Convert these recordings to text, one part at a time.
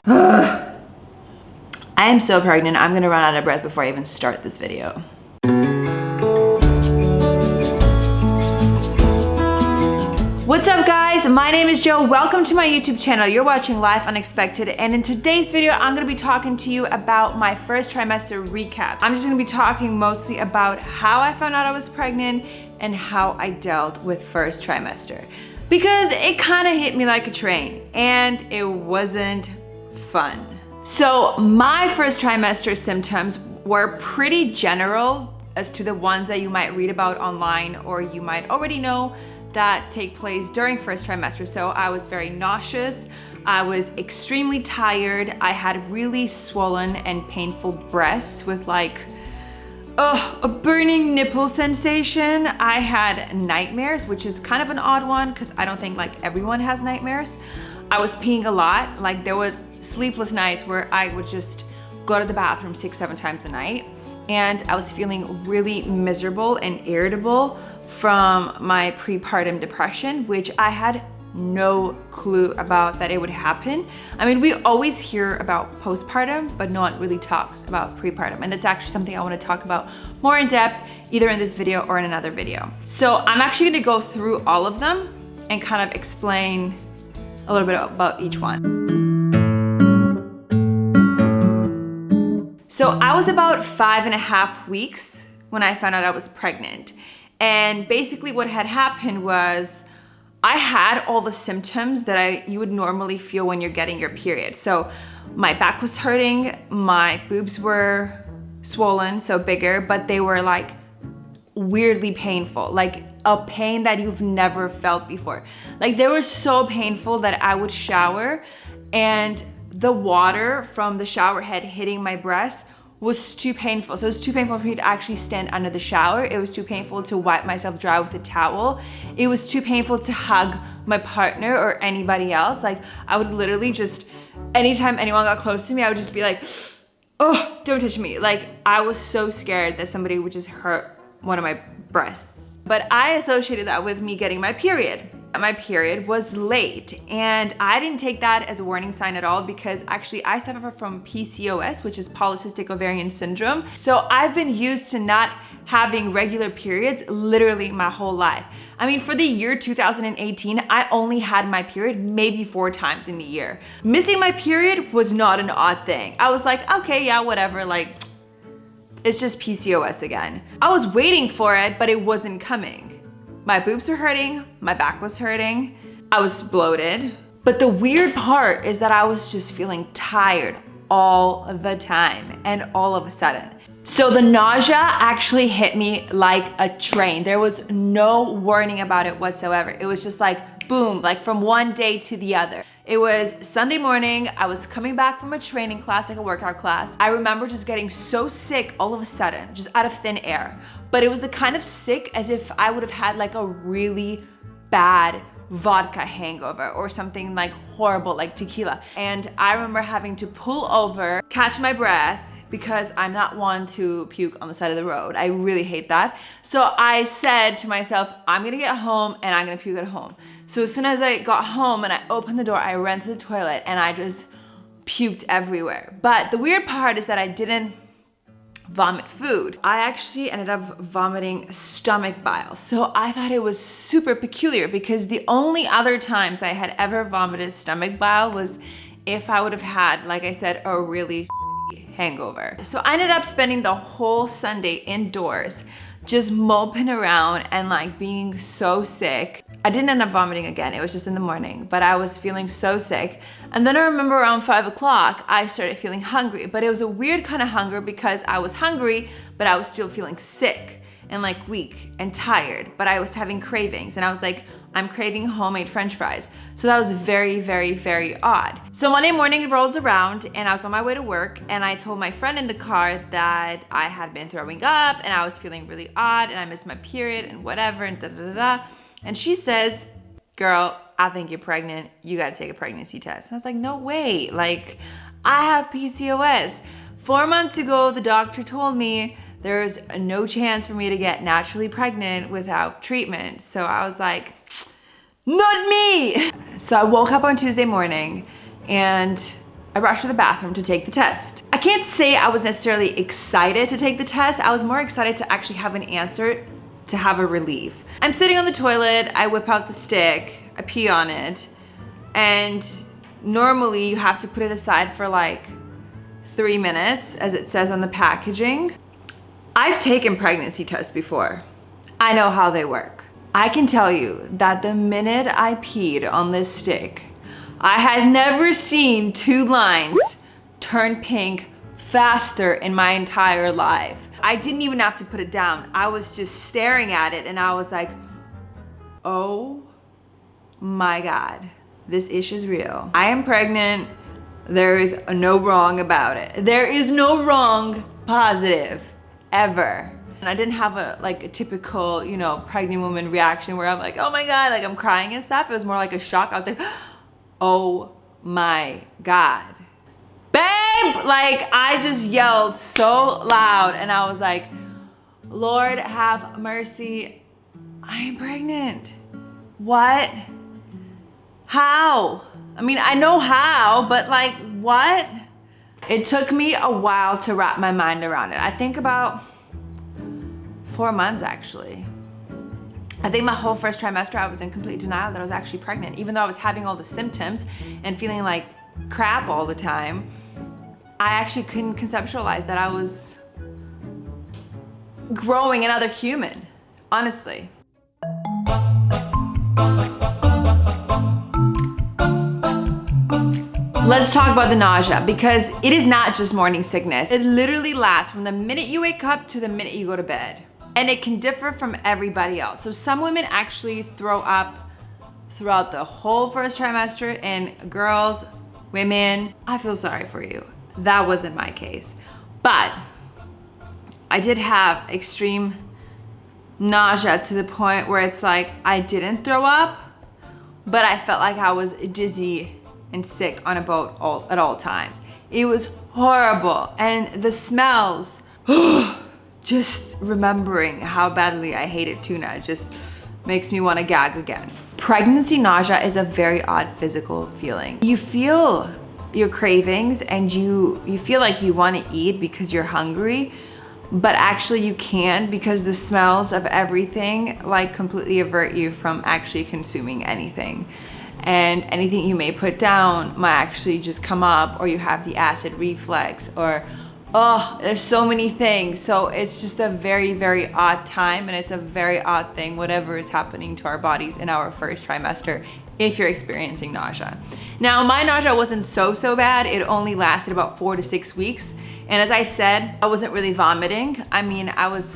I am so pregnant. I'm gonna run out of breath before I even start this video. What's up guys? My name is Jo. Welcome to my YouTube channel. You're watching Life Unexpected, and in today's video, I'm gonna be talking to you about my first trimester recap. I'm just gonna be talking mostly about how I found out I was pregnant and how I dealt with first trimester. Because it kind of hit me like a train, and it wasn't fun. So my first trimester symptoms were pretty general as to the ones that you might read about online or you might already know that take place during first trimester. So I was very nauseous, I was extremely tired, I had really swollen and painful breasts with like a burning nipple sensation. I had nightmares, which is kind of an odd one because I don't think like everyone has nightmares. I was peeing a lot. Like there were sleepless nights where I would just go to the bathroom 6-7 times a night, and I was feeling really miserable and irritable from my prepartum depression, which I had no clue about that it would happen. I mean, we always hear about postpartum, but no one really talks about prepartum, and that's actually something I want to talk about more in depth, either in this video or in another video. So I'm actually going to go through all of them and kind of explain a little bit about each one. So I was about 5.5 weeks when I found out I was pregnant. And basically what had happened was I had all the symptoms that you would normally feel when you're getting your period. So my back was hurting, my boobs were swollen, so bigger, but they were like weirdly painful, like a pain that you've never felt before. Like they were so painful that I would shower and the water from the shower head hitting my breast was too painful. So it was too painful for me to actually stand under the shower. It was too painful to wipe myself dry with a towel. It was too painful to hug my partner or anybody else. Like I would literally just, anytime anyone got close to me, I would just be like, oh, don't touch me. Like I was so scared that somebody would just hurt one of my breasts. But I associated that with me getting my period. My period was late, and I didn't take that as a warning sign at all because actually I suffer from PCOS, which is polycystic ovarian syndrome. So I've been used to not having regular periods literally my whole life. I mean, for the year 2018, I only had my period maybe 4 times in the year. Missing my period was not an odd thing. I was like, okay, yeah, whatever, like, it's just PCOS again. I was waiting for it, but it wasn't coming. My boobs were hurting, my back was hurting, I was bloated. But the weird part is that I was just feeling tired all the time and all of a sudden. So the nausea actually hit me like a train. There was no warning about it whatsoever. It was just like boom, like from one day to the other. It was Sunday morning, I was coming back from a training class, like a workout class. I remember just getting so sick all of a sudden, just out of thin air. But it was the kind of sick as if I would have had like a really bad vodka hangover or something like horrible, like tequila. And I remember having to pull over, catch my breath, because I'm not one to puke on the side of the road. I really hate that. So I said to myself, I'm gonna get home and I'm gonna puke at home. So as soon as I got home and I opened the door, I ran to the toilet and I just puked everywhere. But the weird part is that I didn't vomit food. I actually ended up vomiting stomach bile. So I thought it was super peculiar because the only other times I had ever vomited stomach bile was if I would have had, like I said, a really hangover. So I ended up spending the whole Sunday indoors, just moping around and like being so sick. I didn't end up vomiting again, it was just in the morning, but I was feeling so sick. And then I remember around 5 o'clock, I started feeling hungry, but it was a weird kind of hunger because I was hungry, but I was still feeling sick and like weak and tired, but I was having cravings and I was like, I'm craving homemade French fries. So that was very, very, very odd. So Monday morning rolls around and I was on my way to work and I told my friend in the car that I had been throwing up and I was feeling really odd and I missed my period and whatever and da da da da. And she says, girl, I think you're pregnant. You gotta take a pregnancy test. And I was like, no way. Like, I have PCOS. 4 months ago, the doctor told me there's no chance for me to get naturally pregnant without treatment. So I was like, not me. So I woke up on Tuesday morning and I rushed to the bathroom to take the test. I can't say I was necessarily excited to take the test. I was more excited to actually have an answer, to have a relief. I'm sitting on the toilet, I whip out the stick, I pee on it, and normally you have to put it aside for like 3 minutes, as it says on the packaging. I've taken pregnancy tests before. I know how they work. I can tell you that the minute I peed on this stick, I had never seen 2 lines turn pink faster in my entire life. I didn't even have to put it down. I was just staring at it and I was like, oh my God, this issue's real. I am pregnant. There is no wrong about it. There is no wrong positive ever. And I didn't have a typical, you know, pregnant woman reaction where I'm like, oh my God, like I'm crying and stuff. It was more like a shock. I was like, oh my God. Babe, like I just yelled so loud and I was like, Lord have mercy, I am pregnant. What? How? I mean, I know how, but like what? It took me a while to wrap my mind around it. I think about 4 months actually. I think my whole first trimester I was in complete denial that I was actually pregnant. Even though I was having all the symptoms and feeling like crap all the time, I actually couldn't conceptualize that I was growing another human, honestly. Let's talk about the nausea, because it is not just morning sickness. It literally lasts from the minute you wake up to the minute you go to bed. And it can differ from everybody else. So some women actually throw up throughout the whole first trimester, and girls, women, I feel sorry for you. That wasn't my case. But I did have extreme nausea to the point where it's like I didn't throw up, but I felt like I was dizzy and sick on a boat at all times. It was horrible. And the smells, just remembering how badly I hated tuna just makes me want to gag again. Pregnancy nausea is a very odd physical feeling. You feel your cravings and you feel like you want to eat because you're hungry, but actually you can't because the smells of everything like completely avert you from actually consuming anything. And anything you may put down might actually just come up, or you have the acid reflux, or there's so many things. So it's just a very, very odd time, and it's a very odd thing, whatever is happening to our bodies in our first trimester, if you're experiencing nausea. Now, my nausea wasn't so bad. It only lasted about 4 to 6 weeks. And as I said, I wasn't really vomiting. I mean, I was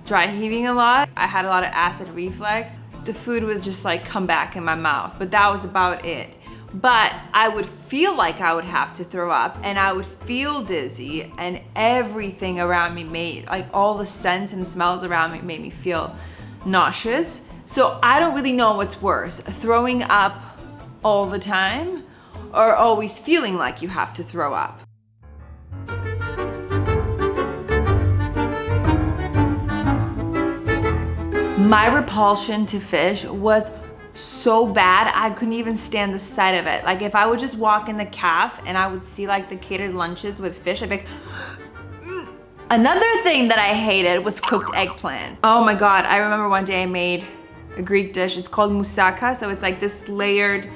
dry heaving a lot. I had a lot of acid reflux. The food would just like come back in my mouth, but that was about it. But I would feel like I would have to throw up, and I would feel dizzy, and everything around me made, like all the scents and smells around me made me feel nauseous. So I don't really know what's worse, throwing up all the time or always feeling like you have to throw up. My repulsion to fish was so bad, I couldn't even stand the sight of it. Like if I would just walk in the caf and I would see like the catered lunches with fish, I'd be like, Another thing that I hated was cooked eggplant. Oh my God, I remember one day I made a Greek dish. It's called moussaka, so it's like this layered,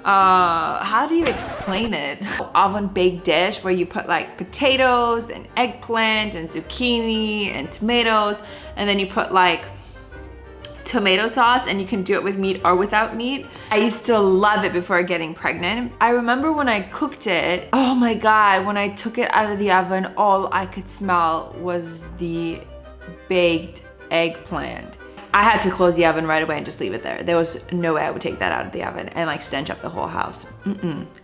how do you explain it? Oven baked dish where you put like potatoes and eggplant and zucchini and tomatoes, and then you put like tomato sauce, and you can do it with meat or without meat. I used to love it before getting pregnant. I remember when I cooked it, oh my God, when I took it out of the oven, all I could smell was the baked eggplant. I had to close the oven right away and just leave it there. There was no way I would take that out of the oven and like stench up the whole house.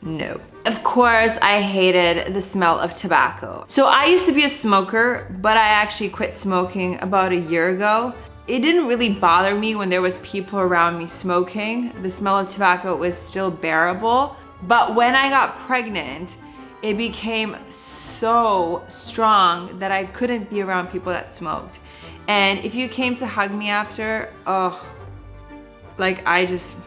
No. Of course, I hated the smell of tobacco. So I used to be a smoker, but I actually quit smoking about a year ago. It didn't really bother me when there was people around me smoking. The smell of tobacco was still bearable. But when I got pregnant, it became so strong that I couldn't be around people that smoked. And if you came to hug me after, oh, like I just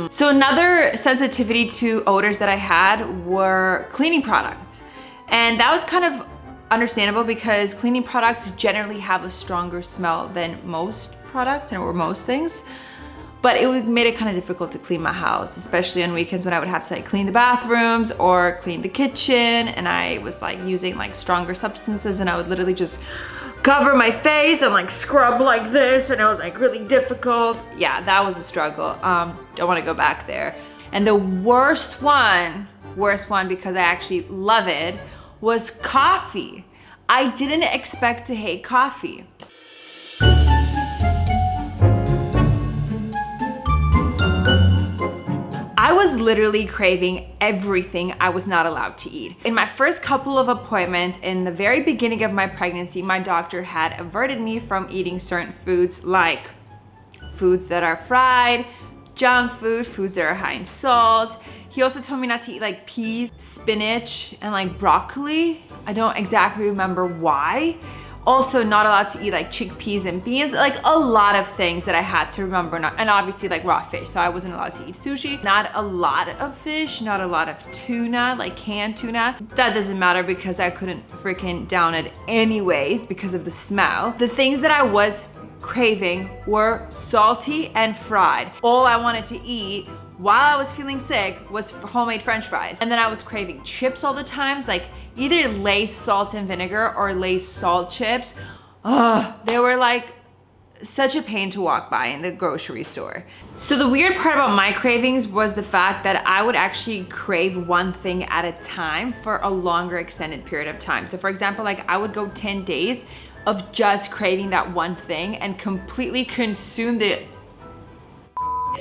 So another sensitivity to odors that I had were cleaning products. And that was kind of understandable because cleaning products generally have a stronger smell than most products or most things. But it made it kind of difficult to clean my house, especially on weekends when I would have to like clean the bathrooms or clean the kitchen, and I was like using like stronger substances, and I would literally just cover my face and like scrub like this, and it was like really difficult. Yeah, that was a struggle. Don't want to go back there. And the worst one because I actually love it, was coffee. I didn't expect to hate coffee. I was literally craving everything I was not allowed to eat. In my first couple of appointments in the very beginning of my pregnancy, my doctor had averted me from eating certain foods, like foods that are fried, junk food, foods that are high in salt. He also told me not to eat like peas, spinach, and like broccoli. I don't exactly remember why. Also not allowed to eat like chickpeas and beans, like a lot of things that I had to remember, and obviously like raw fish, so I wasn't allowed to eat sushi. Not a lot of fish, not a lot of tuna, like canned tuna. That doesn't matter because I couldn't freaking down it anyways because of the smell. The things that I was craving were salty and fried. All I wanted to eat while I was feeling sick was homemade French fries. And then I was craving chips all the time, like either Lay's salt and vinegar or Lay's salt chips. They were like such a pain to walk by in the grocery store. So the weird part about my cravings was the fact that I would actually crave one thing at a time for a longer extended period of time. So for example, like I would go 10 days of just craving that one thing and completely consume the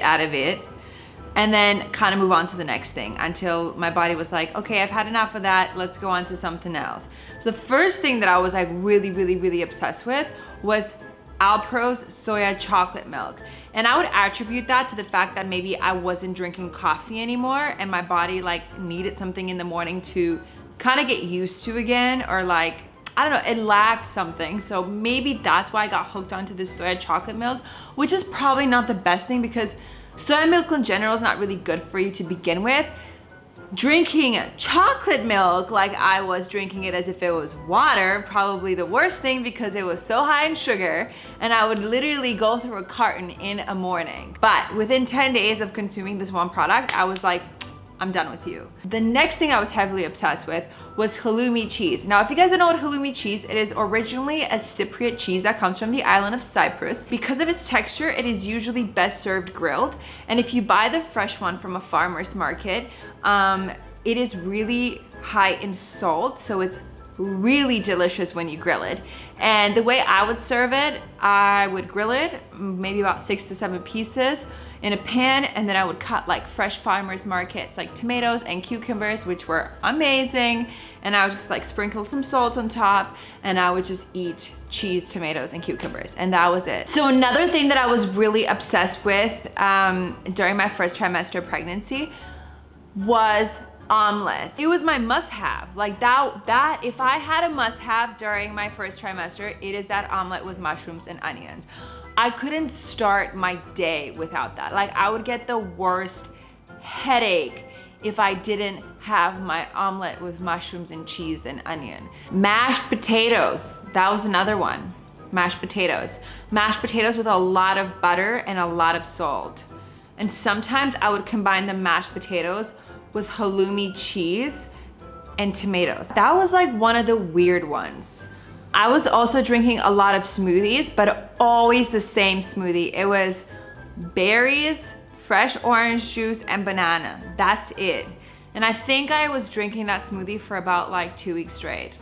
out of it, and then kind of move on to the next thing until my body was like, okay, I've had enough of that, let's go on to something else. So the first thing that I was like really obsessed with was Alpro's soya chocolate milk. And I would attribute that to the fact that maybe I wasn't drinking coffee anymore and my body like needed something in the morning to kind of get used to again, or like, I don't know, it lacked something. So maybe that's why I got hooked onto this soya chocolate milk, which is probably not the best thing because soya milk in general is not really good for you to begin with. Drinking chocolate milk like I was drinking it as if it was water, probably the worst thing because it was so high in sugar, and I would literally go through a carton in a morning. But within 10 days of consuming this one product, I was like, I'm done with you. The next thing I was heavily obsessed with was halloumi cheese. Now, if you guys don't know what halloumi cheese, it is originally a Cypriot cheese that comes from the island of Cyprus. Because of its texture, it is usually best served grilled. And if you buy the fresh one from a farmer's market, it is really high in salt, so it's really delicious when you grill it. And the way I would serve it, I would grill it, maybe about 6 to 7 pieces in a pan, and then I would cut like fresh farmers markets, like tomatoes and cucumbers, which were amazing. And I would just like sprinkle some salt on top, and I would just eat cheese, tomatoes, and cucumbers, and that was it. So another thing that I was really obsessed with during my first trimester pregnancy was omelets. It was my must-have. Like that if I had a must-have during my first trimester, it is that omelet with mushrooms and onions. I couldn't start my day without that. Like I would get the worst headache if I didn't have my omelet with mushrooms and cheese and onion. Mashed potatoes, that was another one. Mashed potatoes. Mashed potatoes with a lot of butter and a lot of salt. And sometimes I would combine the mashed potatoes with halloumi cheese and tomatoes. That was like one of the weird ones. I was also drinking a lot of smoothies, but always the same smoothie. It was berries, fresh orange juice, and banana. That's it. And I think I was drinking that smoothie for about like 2 weeks straight.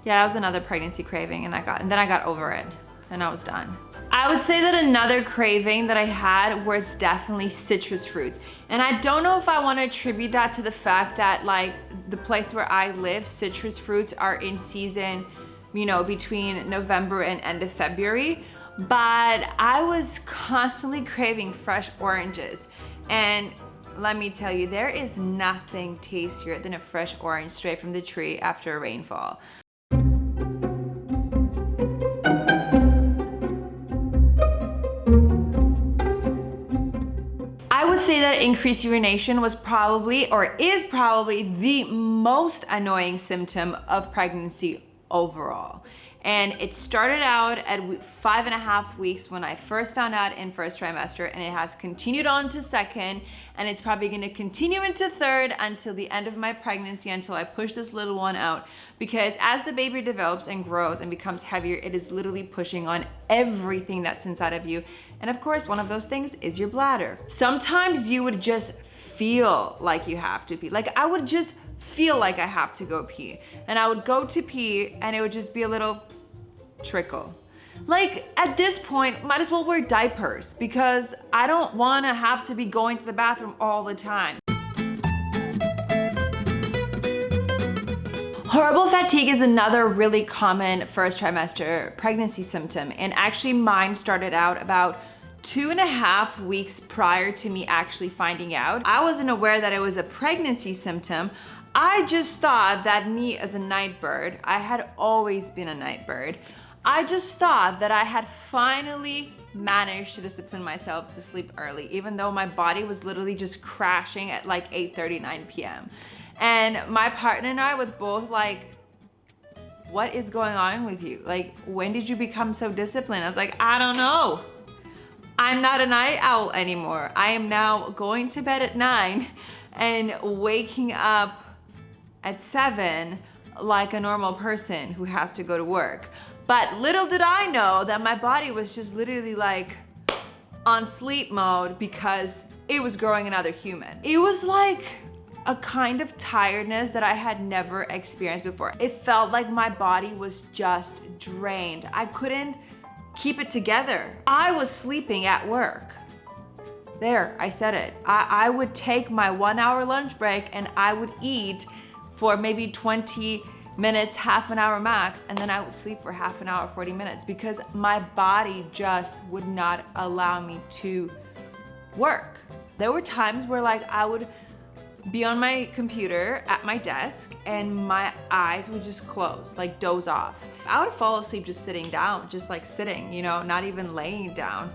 Yeah, that was another pregnancy craving, and then I got over it and I was done. I would say that another craving that I had was definitely citrus fruits. And I don't know if I want to attribute that to the fact that like the place where I live, citrus fruits are in season, you know, between November and end of February. But I was constantly craving fresh oranges. And let me tell you, there is nothing tastier than a fresh orange straight from the tree after a rainfall. increased urination was probably, or is probably, the most annoying symptom of pregnancy overall. And it started out at 5.5 weeks when I first found out in first trimester, and it has continued on to second, and it's probably gonna continue into third until the end of my pregnancy, until I push this little one out. Because as the baby develops and grows and becomes heavier, it is literally pushing on everything that's inside of you. And of course, one of those things is your bladder. Sometimes you would just feel like you have to pee. Like I would just feel like I have to go pee, and I would go to pee and it would just be a little trickle. Like at this point, might as well wear diapers, because I don't want to have to be going to the bathroom all the time. Horrible fatigue is another really common first trimester pregnancy symptom, and actually mine started out about 2.5 weeks prior to me actually finding out. I wasn't aware that it was a pregnancy symptom. I just thought that me as a night bird, I had always been a night bird. I just thought that I had finally managed to discipline myself to sleep early, even though my body was literally just crashing at like 8:39 p.m. And my partner and I was both like, what is going on with you? Like, when did you become so disciplined? I was like, I don't know. I'm not a night owl anymore. I am now going to bed at 9 and waking up at 7 like a normal person who has to go to work. But little did I know that my body was just literally like on sleep mode because it was growing another human. It was like a kind of tiredness that I had never experienced before. It felt like my body was just drained. I couldn't keep it together. I was sleeping at work. There, I said it. I would take my 1 hour lunch break and I would eat for maybe 20 minutes, half an hour max, and then I would sleep for half an hour, 40 minutes, because my body just would not allow me to work. There were times where like I would be on my computer at my desk and my eyes would just close, like doze off. I would fall asleep just sitting down, just like sitting, you know, not even laying down.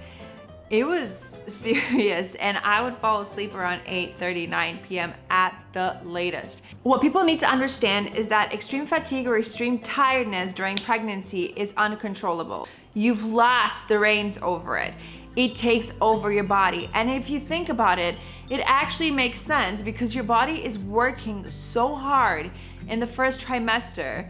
It was serious, and I would fall asleep around 8:39 p.m. at the latest. What people need to understand is that extreme fatigue or extreme tiredness during pregnancy is uncontrollable. You've lost the reins over it. It takes over your body. And if you think about it, it actually makes sense, because your body is working so hard in the first trimester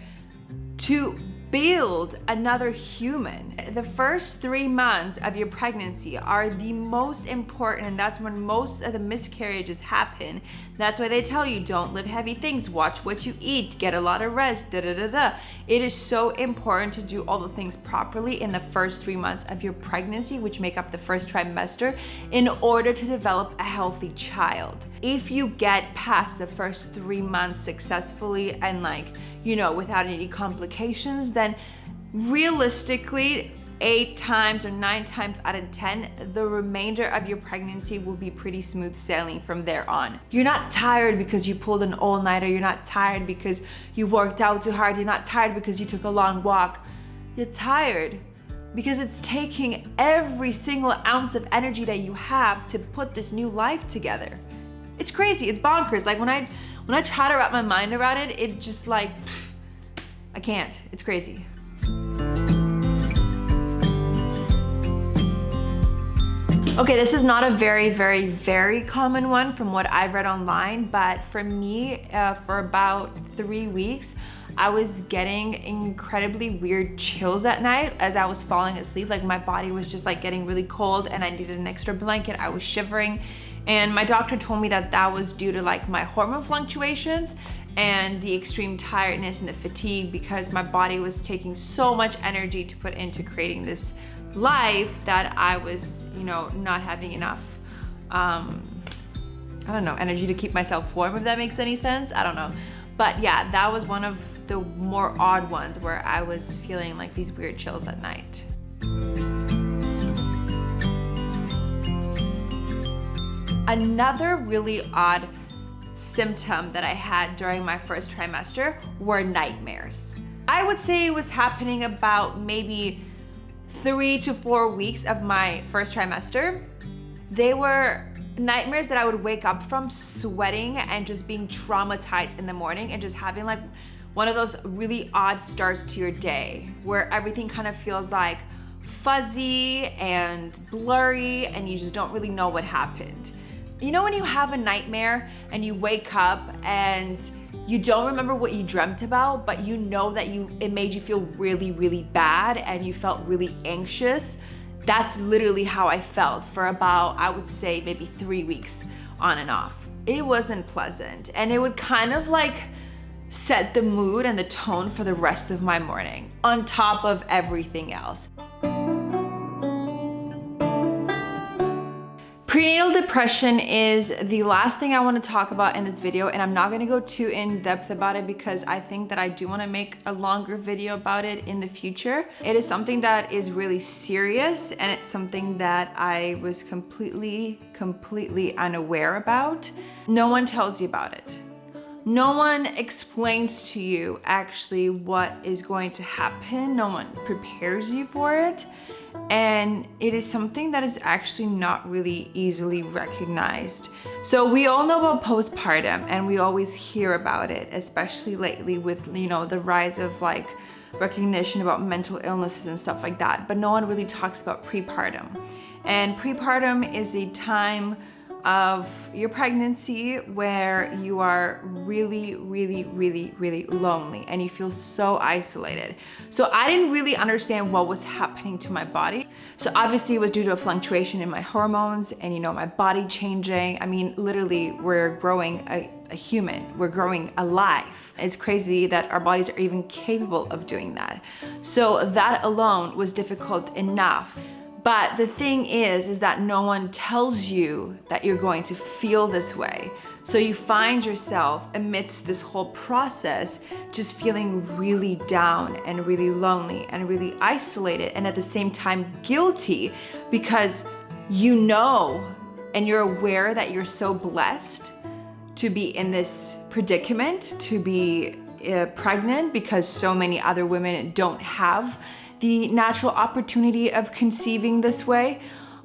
to build another human. The first 3 months of your pregnancy are the most important, and that's when most of the miscarriages happen. That's why they tell you don't lift heavy things, watch what you eat, get a lot of rest, da da da da. It is so important to do all the things properly in the first 3 months of your pregnancy, which make up the first trimester, in order to develop a healthy child. If you get past the first 3 months successfully and like, you know, without any complications, then realistically 8 times or 9 times out of 10, the remainder of your pregnancy will be pretty smooth sailing from there on. You're not tired because you pulled an all-nighter. You're not tired because you worked out too hard. You're not tired because you took a long walk. You're tired because it's taking every single ounce of energy that you have to put this new life together. It's crazy, it's bonkers. Like when I try to wrap my mind around it, it just like, I can't, it's crazy. Okay, this is not a very common one from what I've read online, but for me, for about 3 weeks, I was getting incredibly weird chills at night as I was falling asleep. Like my body was just like getting really cold and I needed an extra blanket. I was shivering, and my doctor told me that that was due to like my hormone fluctuations and the extreme tiredness and the fatigue, because my body was taking so much energy to put into creating this life that I was, you know, not having enough, I don't know, energy to keep myself warm, if that makes any sense. I don't know. But yeah, that was one of the more odd ones where I was feeling like these weird chills at night. Another really odd symptom that I had during my first trimester were nightmares. I would say it was happening about maybe 3 to 4 weeks of my first trimester. They were nightmares that I would wake up from sweating and just being traumatized in the morning and just having like one of those really odd starts to your day where everything kind of feels like fuzzy and blurry and you just don't really know what happened. You know when you have a nightmare and you wake up and you don't remember what you dreamt about, but you know that it made you feel really, really bad and you felt really anxious? That's literally how I felt for about, I would say, maybe 3 weeks on and off. It wasn't pleasant, and it would kind of like set the mood and the tone for the rest of my morning on top of everything else. Prenatal depression is the last thing I want to talk about in this video, and I'm not going to go too in depth about it because I think that I do want to make a longer video about it in the future. It is something that is really serious, and it's something that I was completely unaware about. No one tells you about it. No one explains to you actually what is going to happen. No one prepares you for it. And it is something that is actually not really easily recognized. So we all know about postpartum and we always hear about it, especially lately with, you know, the rise of like recognition about mental illnesses and stuff like that. But no one really talks about prepartum. And prepartum is a time of your pregnancy where you are really lonely and you feel so isolated. So I didn't really understand what was happening to my body. So obviously it was due to a fluctuation in my hormones and, you know, my body changing. I mean, literally we're growing a human, we're growing a life. It's crazy that our bodies are even capable of doing that. So that alone was difficult enough. But the thing is that no one tells you that you're going to feel this way. So you find yourself amidst this whole process just feeling really down and really lonely and really isolated, and at the same time guilty because you know and you're aware that you're so blessed to be in this predicament, to be pregnant, because so many other women don't have the natural opportunity of conceiving this way.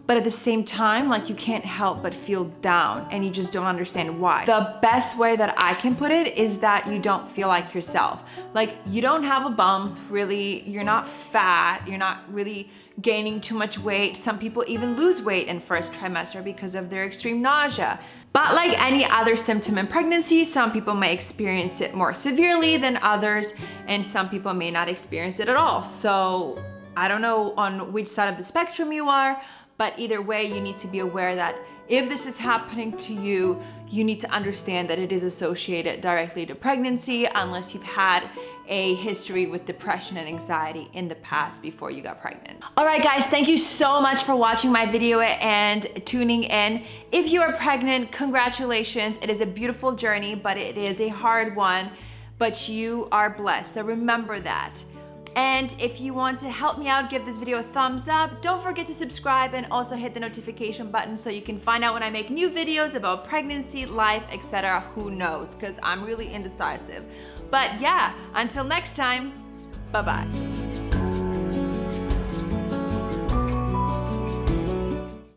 But at the same time, like, you can't help but feel down and you just don't understand why. The best way that I can put it is that you don't feel like yourself. Like, you don't have a bump, really, you're not fat, you're not really gaining too much weight. Some people even lose weight in first trimester because of their extreme nausea. But like any other symptom in pregnancy, some people may experience it more severely than others, and some people may not experience it at all. So I don't know on which side of the spectrum you are, but either way, you need to be aware that if this is happening to you, you need to understand that it is associated directly to pregnancy unless you've had a history with depression and anxiety in the past before you got pregnant. All right, guys, thank you so much for watching my video and tuning in. If you are pregnant, congratulations. It is a beautiful journey, but it is a hard one, but you are blessed. So remember that. And if you want to help me out, give this video a thumbs up. Don't forget to subscribe and also hit the notification button so you can find out when I make new videos about pregnancy, life, etc. Who knows? Because I'm really indecisive. But yeah, until next time, bye-bye.